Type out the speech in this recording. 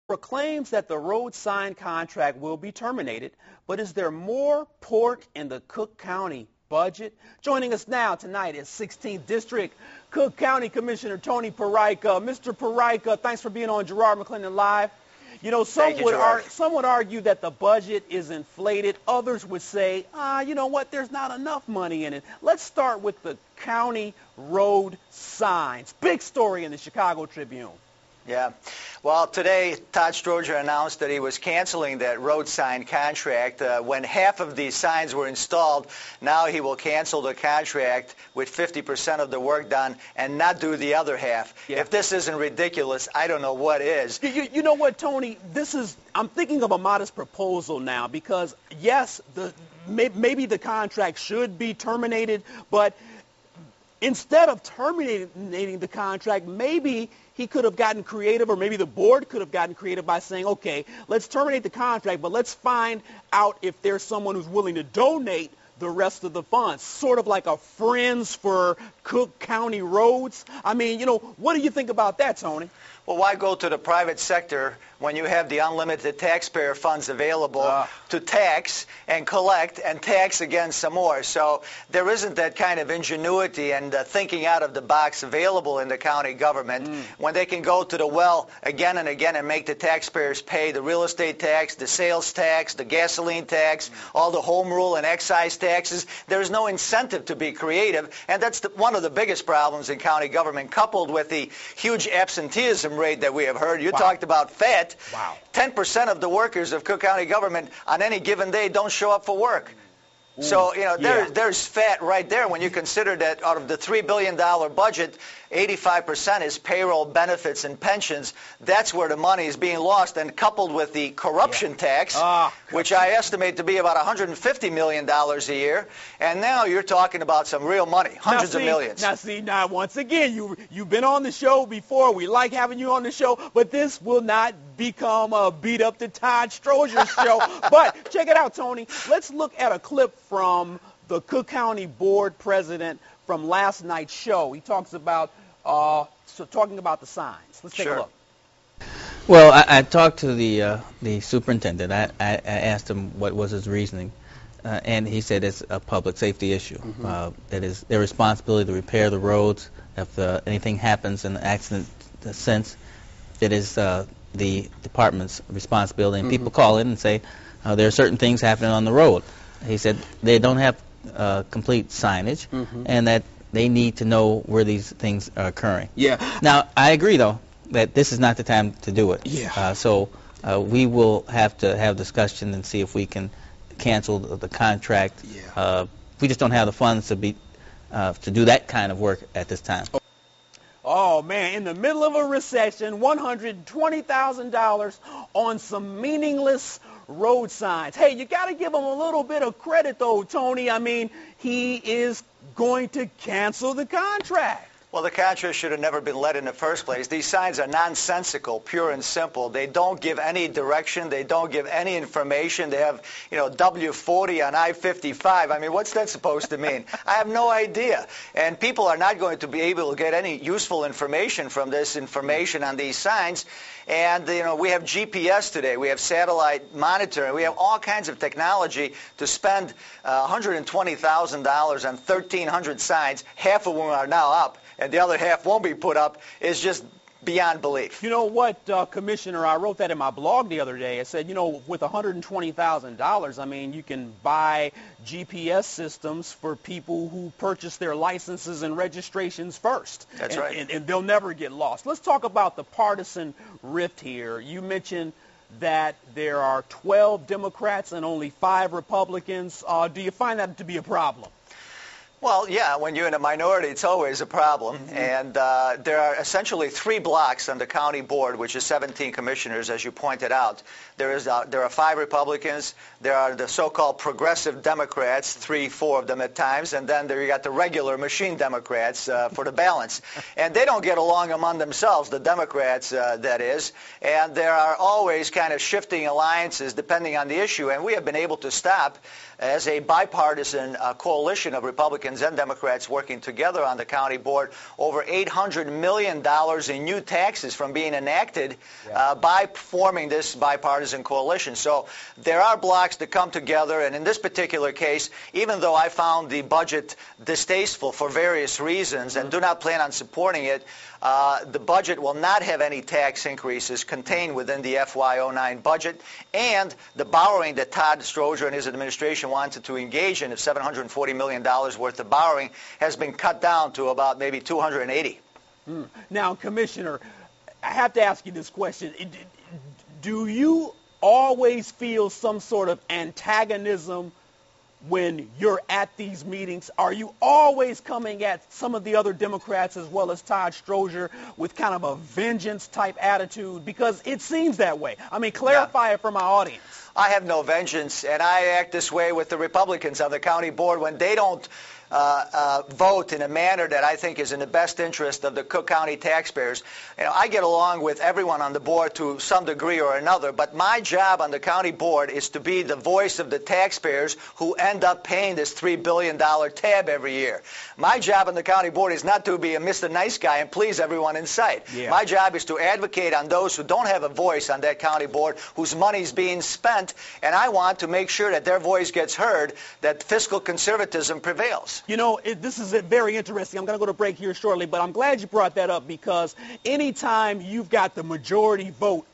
Proclaims that the road sign contract will be terminated, but is there more pork in the Cook County budget? Joining us now tonight is 16th District Cook County Commissioner Tony Peraica. Mr. Peraica, thanks for being on Garrard McClendon Live. You know, some would argue that the budget is inflated. Others would say, you know what, there's not enough money in it. Let's start with the county road signs. Big story in the Chicago Tribune. Yeah. Well, today, Todd Stroger announced that he was canceling that road sign contract. When half of these signs were installed, now he will cancel the contract with 50% of the work done and not do the other half. Yeah. If this isn't ridiculous, I don't know what is. You know what, Tony? I'm thinking of a modest proposal now because, yes, maybe the contract should be terminated, but instead of terminating the contract, maybe he could have gotten creative, or maybe the board could have gotten creative by saying, okay, let's terminate the contract, but let's find out if there's someone who's willing to donate the rest of the funds, sort of like a Friends for Cook County Roads. I mean, you know, what do you think about that, Tony? Well, why go to the private sector when you have the unlimited taxpayer funds available to tax and collect and tax again some more? So there isn't that kind of ingenuity and thinking out of the box available in the county government when they can go to the well again and again and make the taxpayers pay the real estate tax, the sales tax, the gasoline tax, all the home rule and excise taxes. There's no incentive to be creative, and that's one of the biggest problems in county government, coupled with the huge absenteeism rate that we have heard. You talked about FAT. Wow. 10% of the workers of Cook County government on any given day don't show up for work. Ooh. So, you know, there's fat right there when you consider that out of the $3 billion budget, 85% is payroll, benefits, and pensions. That's where the money is being lost, and coupled with the corruption tax, which I estimate to be about $150 million a year. And now you're talking about some real money, hundreds of millions. Now, once again, you've been on the show before. We like having you on the show, but this will not become a beat up the Todd Stroger show. But check it out, Tony. Let's look at a clip from the Cook County Board President from last night's show. He talks about talking about the signs. Let's take a look. Well, I talked to the superintendent. I asked him what was his reasoning, and he said it's a public safety issue. That is their responsibility to repair the roads. If anything happens in the accident sense, it is the department's responsibility. And people call in and say there are certain things happening on the road. He said they don't have complete signage, and that they need to know where these things are occurring. Yeah. Now, I agree, though, that this is not the time to do it. Yeah. So we will have to have discussion and see if we can cancel the contract. Yeah. We just don't have the funds to do that kind of work at this time. Oh, man, in the middle of a recession, $120,000 on some meaningless road signs. Hey, you got to give him a little bit of credit, though, Tony. I mean, he is going to cancel the contract. Well, the contract should have never been let in the first place. These signs are nonsensical, pure and simple. They don't give any direction. They don't give any information. They have, you know, W40 on I-55. I mean, what's that supposed to mean? I have no idea. And people are not going to be able to get any useful information from this information on these signs. And, you know, we have GPS today. We have satellite monitoring. We have all kinds of technology to spend $120,000 on 1,300 signs. Half of them are now up, and the other half won't be put up, is just beyond belief. You know what, Commissioner, I wrote that in my blog the other day. I said, you know, with $120,000, I mean, you can buy GPS systems for people who purchase their licenses and registrations first. That's right. And they'll never get lost. Let's talk about the partisan rift here. You mentioned that there are 12 Democrats and only 5 Republicans. Do you find that to be a problem? Well, yeah, when you're in a minority, it's always a problem. And there are essentially 3 blocks on the county board, which is 17 commissioners, as you pointed out. There are 5 Republicans. There are the so-called progressive Democrats, 3, 4 of them at times, and then you got the regular machine Democrats for the balance. And they don't get along among themselves, the Democrats, that is. And there are always kind of shifting alliances depending on the issue. And we have been able to stop, as a bipartisan coalition of Republican Republicans and Democrats working together on the county board, over $800 million in new taxes from being enacted by forming this bipartisan coalition. So there are blocs that come together, and in this particular case, even though I found the budget distasteful for various reasons and do not plan on supporting it, the budget will not have any tax increases contained within the FY09 budget, and the borrowing that Todd Stroger and his administration wanted to engage in of $740 million worth of borrowing has been cut down to about maybe $280. Now, Commissioner, I have to ask you this question. Do you always feel some sort of antagonism when you're at these meetings? Are you always coming at some of the other Democrats as well as Todd Stroger with kind of a vengeance type attitude? Because it seems that way. I mean, clarify it for my audience. I have no vengeance, and I act this way with the Republicans on the county board when they don't vote in a manner that I think is in the best interest of the Cook County taxpayers. You know, I get along with everyone on the board to some degree or another, but my job on the county board is to be the voice of the taxpayers who end up paying this $3 billion tab every year. My job on the county board is not to be a Mr. Nice Guy and please everyone in sight. My job is to advocate on those who don't have a voice on that county board, whose money is being spent, and I want to make sure that their voice gets heard, that fiscal conservatism prevails. You know, this is very interesting. I'm going to go to break here shortly, but I'm glad you brought that up, because anytime you've got the majority vote